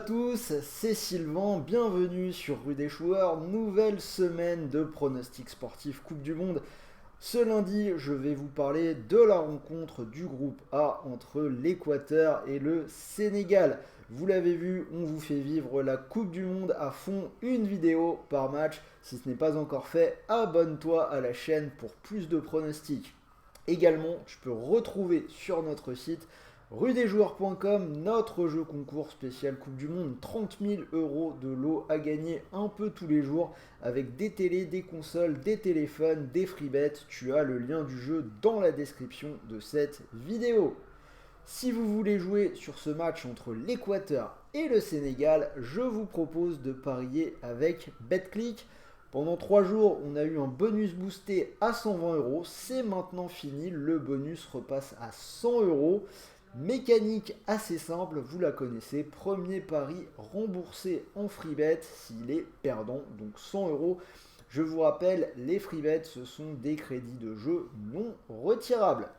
tous, c'est Sylvain, bienvenue sur Rue des Choueurs, nouvelle semaine de pronostics sportifs Coupe du Monde. Ce lundi, je vais vous parler de la rencontre du groupe A entre l'Équateur et le Sénégal. Vous l'avez vu, on vous fait vivre la Coupe du Monde à fond, une vidéo par match. Si ce n'est pas encore fait, abonne-toi à la chaîne pour plus de pronostics. Également, tu peux retrouver sur notre site rudesjoueurs.com notre jeu concours spécial Coupe du Monde, 30 000 euros de lot à gagner un peu tous les jours avec des télés, des consoles, des téléphones, des free bets. Tu as le lien du jeu dans la description de cette vidéo. Si vous voulez jouer sur ce match entre l'Équateur et le Sénégal, je vous propose de parier avec BetClick. Pendant 3 jours, on a eu un bonus boosté à 120 euros. C'est maintenant fini, le bonus repasse à 100 euros. Mécanique assez simple, vous la connaissez. Premier pari remboursé en free bet s'il est perdant, donc 100 euros. Je vous rappelle, les free bets, ce sont des crédits de jeu non retirables.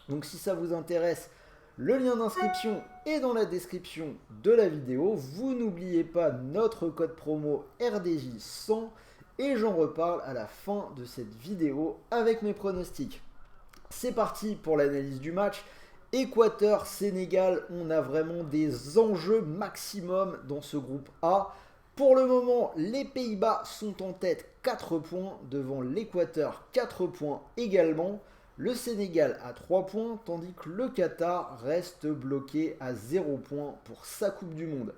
Donc si ça vous intéresse, le lien d'inscription est dans la description de la vidéo. Vous n'oubliez pas notre code promo RDJ100 et j'en reparle à la fin de cette vidéo avec mes pronostics. C'est parti pour l'analyse du match. Équateur-Sénégal, on a vraiment des enjeux maximum dans ce groupe A. Pour le moment, les Pays-Bas sont en tête 4 points devant l'Équateur 4 points également. Le Sénégal a 3 points, tandis que le Qatar reste bloqué à 0 points pour sa Coupe du Monde.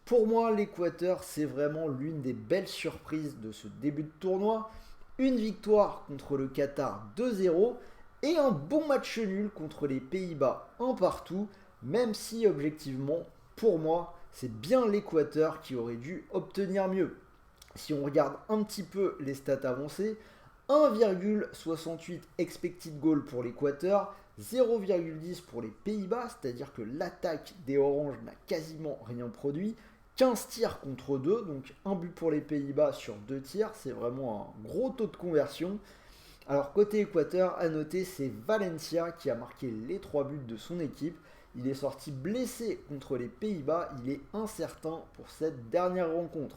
Pour moi, l'Équateur, c'est vraiment l'une des belles surprises de ce début de tournoi. Une victoire contre le Qatar 2-0 et un bon match nul contre les Pays-Bas, un partout, même si objectivement, pour moi, c'est bien l'Équateur qui aurait dû obtenir mieux. Si on regarde un petit peu les stats avancées, 1,68 expected goal pour l'Équateur, 0,10 pour les Pays-Bas, c'est-à-dire que l'attaque des Oranges n'a quasiment rien produit. 15 tirs contre 2, donc un but pour les Pays-Bas sur 2 tirs, c'est vraiment un gros taux de conversion. Alors côté Équateur, à noter, c'est Valencia qui a marqué les 3 buts de son équipe. Il est sorti blessé contre les Pays-Bas, il est incertain pour cette dernière rencontre.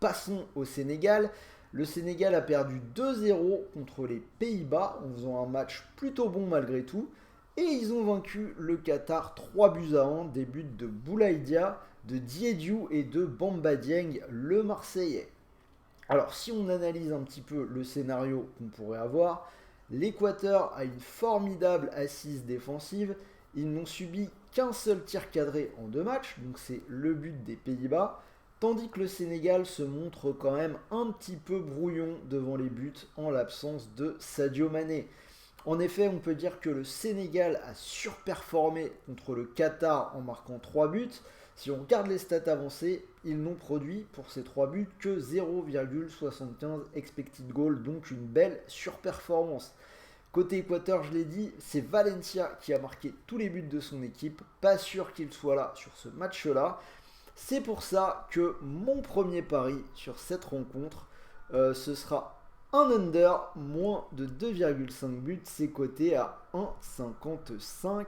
Passons au Sénégal. Le Sénégal a perdu 2-0 contre les Pays-Bas en faisant un match plutôt bon malgré tout. Et ils ont vaincu le Qatar 3-1, des buts de Boulaïdia, de Diédhiou et de Bamba Dieng, le Marseillais. Alors si on analyse un petit peu le scénario qu'on pourrait avoir, l'Équateur a une formidable assise défensive. Ils n'ont subi qu'un seul tir cadré en 2 matchs, donc c'est le but des Pays-Bas. Tandis que le Sénégal se montre quand même un petit peu brouillon devant les buts en l'absence de Sadio Mané. En effet, on peut dire que le Sénégal a surperformé contre le Qatar en marquant 3 buts. Si on regarde les stats avancées, ils n'ont produit pour ces 3 buts que 0,75 expected goal, donc une belle surperformance. Côté Équateur, je l'ai dit, c'est Valencia qui a marqué tous les buts de son équipe. Pas sûr qu'il soit là sur ce match-là. C'est pour ça que mon premier pari sur cette rencontre, ce sera un under, moins de 2,5 buts, c'est coté à 1,55.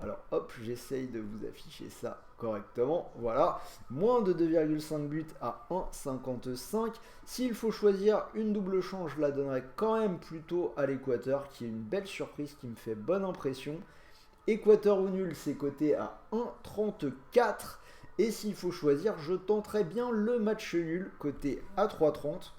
Alors hop, j'essaye de vous afficher ça correctement. Voilà, moins de 2,5 buts à 1,55. S'il faut choisir une double change, je la donnerai quand même plutôt à l'Équateur, qui est une belle surprise, qui me fait bonne impression. Équateur ou nul, c'est coté à 1,34. Et s'il faut choisir, je tenterai bien le match nul, coté à 3,30.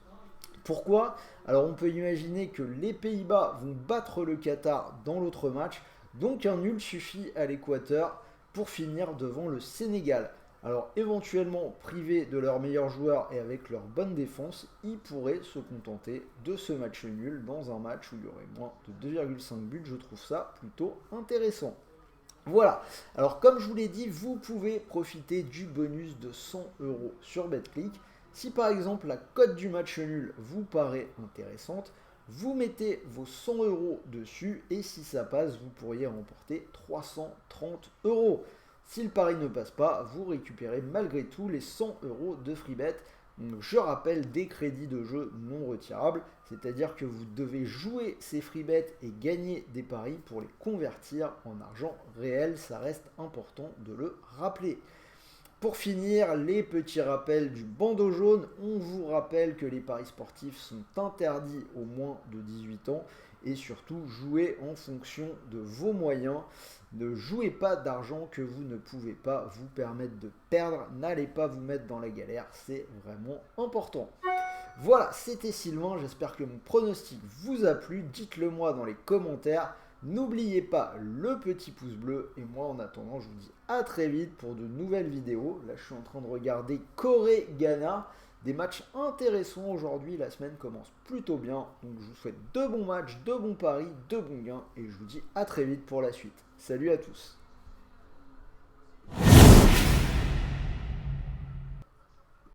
Pourquoi? Alors on peut imaginer que les Pays-Bas vont battre le Qatar dans l'autre match, donc un nul suffit à l'Équateur pour finir devant le Sénégal. Alors éventuellement privés de leurs meilleurs joueurs et avec leur bonne défense, ils pourraient se contenter de ce match nul dans un match où il y aurait moins de 2,5 buts. Je trouve ça plutôt intéressant. Voilà, alors comme je vous l'ai dit, vous pouvez profiter du bonus de 100 euros sur BetClick. Si par exemple la cote du match nul vous paraît intéressante, vous mettez vos 100 euros dessus et si ça passe, vous pourriez remporter 330 euros. Si le pari ne passe pas, vous récupérez malgré tout les 100 euros de free bet. Donc, je rappelle des crédits de jeu non retirables, c'est-à-dire que vous devez jouer ces free bets et gagner des paris pour les convertir en argent réel, ça reste important de le rappeler. Pour finir, les petits rappels du bandeau jaune. On vous rappelle que les paris sportifs sont interdits aux moins de 18 ans et surtout jouez en fonction de vos moyens. Ne jouez pas d'argent que vous ne pouvez pas vous permettre de perdre. N'allez pas vous mettre dans la galère, c'est vraiment important. Voilà, c'était Sylvain, j'espère que mon pronostic vous a plu. Dites-le moi dans les commentaires. N'oubliez pas le petit pouce bleu et moi en attendant je vous dis à très vite pour de nouvelles vidéos. Là je suis en train de regarder Corée-Ghana, des matchs intéressants aujourd'hui, la semaine commence plutôt bien. Donc je vous souhaite de bons matchs, de bons paris, de bons gains et je vous dis à très vite pour la suite. Salut à tous.